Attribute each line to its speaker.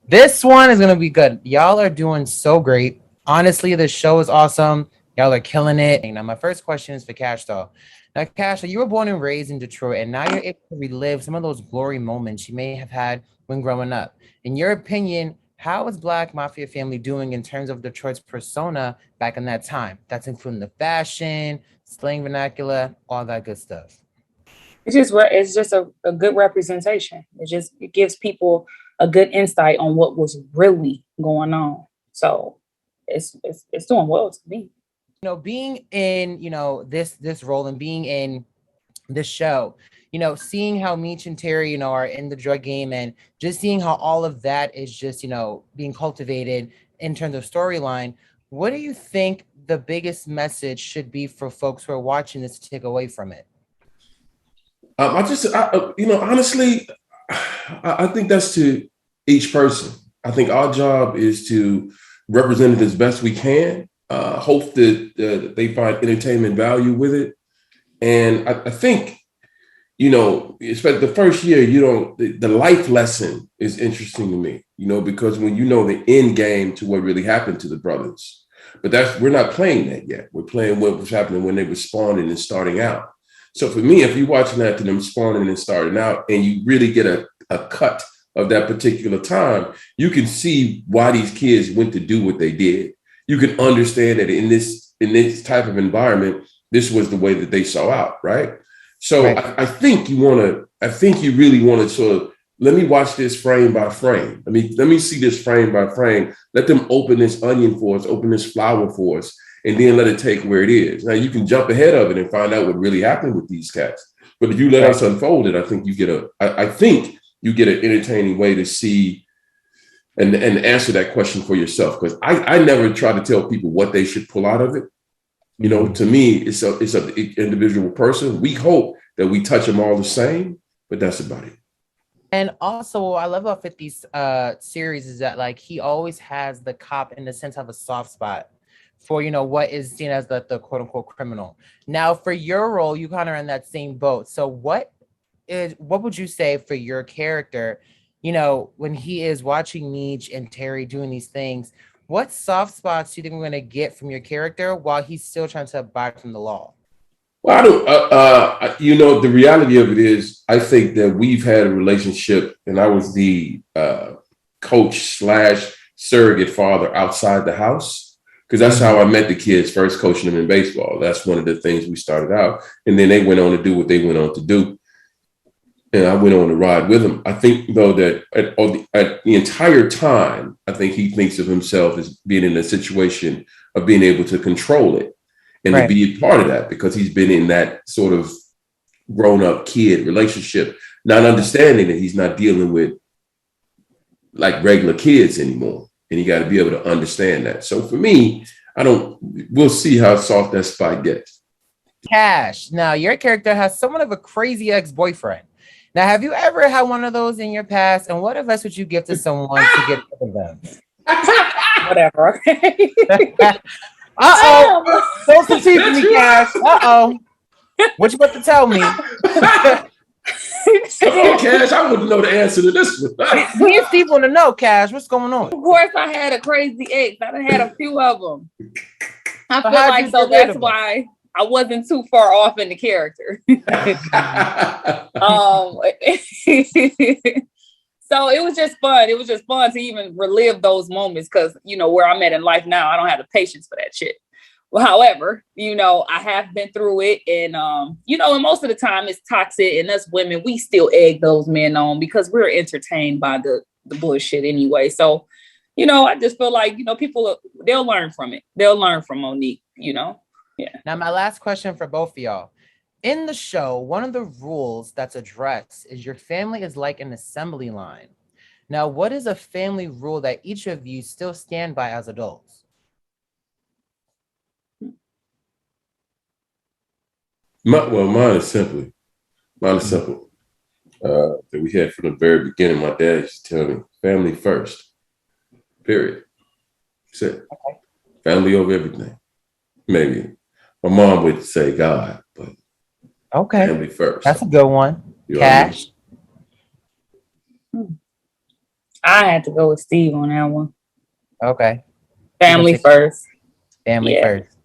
Speaker 1: This one is gonna be good. Y'all are doing so great. Honestly, this show is awesome. Y'all are killing it. Now, my first question is for Cash Doll. Now, Cash, you were born and raised in Detroit, and now you're able to relive some of those glory moments you may have had when growing up. In your opinion, how is Black Mafia Family doing in terms of Detroit's persona back in that time? That's including the fashion, slang vernacular, all that good stuff.
Speaker 2: It's just a good representation. It gives people a good insight on what was really going on. So it's doing well to me.
Speaker 1: Being in this role and being in this show, seeing how Meech and Terry, are in the drug game, and just seeing how all of that is just, being cultivated in terms of storyline. What do you think the biggest message should be for folks who are watching this to take away from it?
Speaker 3: Honestly, I think that's to each person. I think our job is to represent it as best we can. Hope that they find entertainment value with it, and I think especially the first year, the life lesson is interesting to me. Because when the end game to what really happened to the brothers, but we're not playing that yet. We're playing what was happening when they were spawning and starting out. So for me, if you're watching that to them spawning and starting out, and you really get a cut of that particular time, you can see why these kids went to do what they did. You can understand that in this type of environment, this was the way that they saw out, right? So
Speaker 1: Right.
Speaker 3: I think you really want to sort of let me watch this frame by frame. Let me see this frame by frame. Let them open this onion for us, open this flower for us, and then let it take where it is. Now you can jump ahead of it and find out what really happened with these cats. But if you let us unfold it, I think you get an entertaining way to see and answer that question for yourself. Because I never try to tell people what they should pull out of it. To me, it's an individual person. We hope that we touch them all the same, but that's about it.
Speaker 1: And also, what I love about 50's series is that, like, he always has the cop in the sense of a soft spot for, what is seen as the quote unquote criminal. Now, for your role, you kind of are in that same boat. So what would you say for your character, when he is watching Meech and Terry doing these things, what soft spots do you think we're going to get from your character while he's still trying to abide from the law?
Speaker 3: Well, I don't. The reality of it is, I think that we've had a relationship, and I was the coach slash surrogate father outside the house, because that's how I met the kids first, coaching them in baseball. That's one of the things we started out, and then they went on to do what they went on to do, and I went on to ride with them. I think though that at the entire time, I think he thinks of himself as being in a situation of being able to control it and to
Speaker 1: Right.
Speaker 3: be a part of that, because he's been in that sort of grown-up kid relationship, not understanding that he's not dealing with like regular kids anymore. And you got to be able to understand that. So for me, we'll see how soft that spot gets.
Speaker 1: Cash. Now, your character has somewhat of a crazy ex-boyfriend. Now, have you ever had one of those in your past? And what advice would you give to someone to get rid of them?
Speaker 2: Whatever. Okay.
Speaker 1: Uh-oh. Don't compete with me, Cash. Uh-oh. What you about to tell me?
Speaker 3: Come on, Cash. I wouldn't know the answer to this one.
Speaker 1: Me and Steve want to know, Cash. What's going on?
Speaker 2: Of course, I had a crazy ex. I done had a few of them. I
Speaker 1: So
Speaker 2: feel
Speaker 1: how'd
Speaker 2: like
Speaker 1: you
Speaker 2: so
Speaker 1: get rid
Speaker 2: that's
Speaker 1: of them?
Speaker 2: why I wasn't too far off in the character. So it was just fun. It was just fun to even relive those moments because, where I'm at in life now, I don't have the patience for that shit. Well, however, I have been through it and, and most of the time it's toxic and us women, we still egg those men on because we're entertained by the bullshit anyway. So, I just feel like, people, they'll learn from it. They'll learn from Monique. Yeah.
Speaker 1: Now, my last question for both of y'all. In the show, one of the rules that's addressed is your family is like an assembly line. Now, what is a family rule that each of you still stand by as adults?
Speaker 3: Mine is simple. That we had from the very beginning. My dad used to tell me, family first, period. That's it.
Speaker 1: Okay.
Speaker 3: Family over everything. Maybe. My mom would say God, but
Speaker 1: Okay.
Speaker 3: family first.
Speaker 1: That's a good one.
Speaker 3: You know what I mean?
Speaker 1: Cash.
Speaker 2: I had to go with Steve on that one.
Speaker 1: Okay.
Speaker 2: Family first.
Speaker 1: Family
Speaker 2: Yeah.
Speaker 1: first.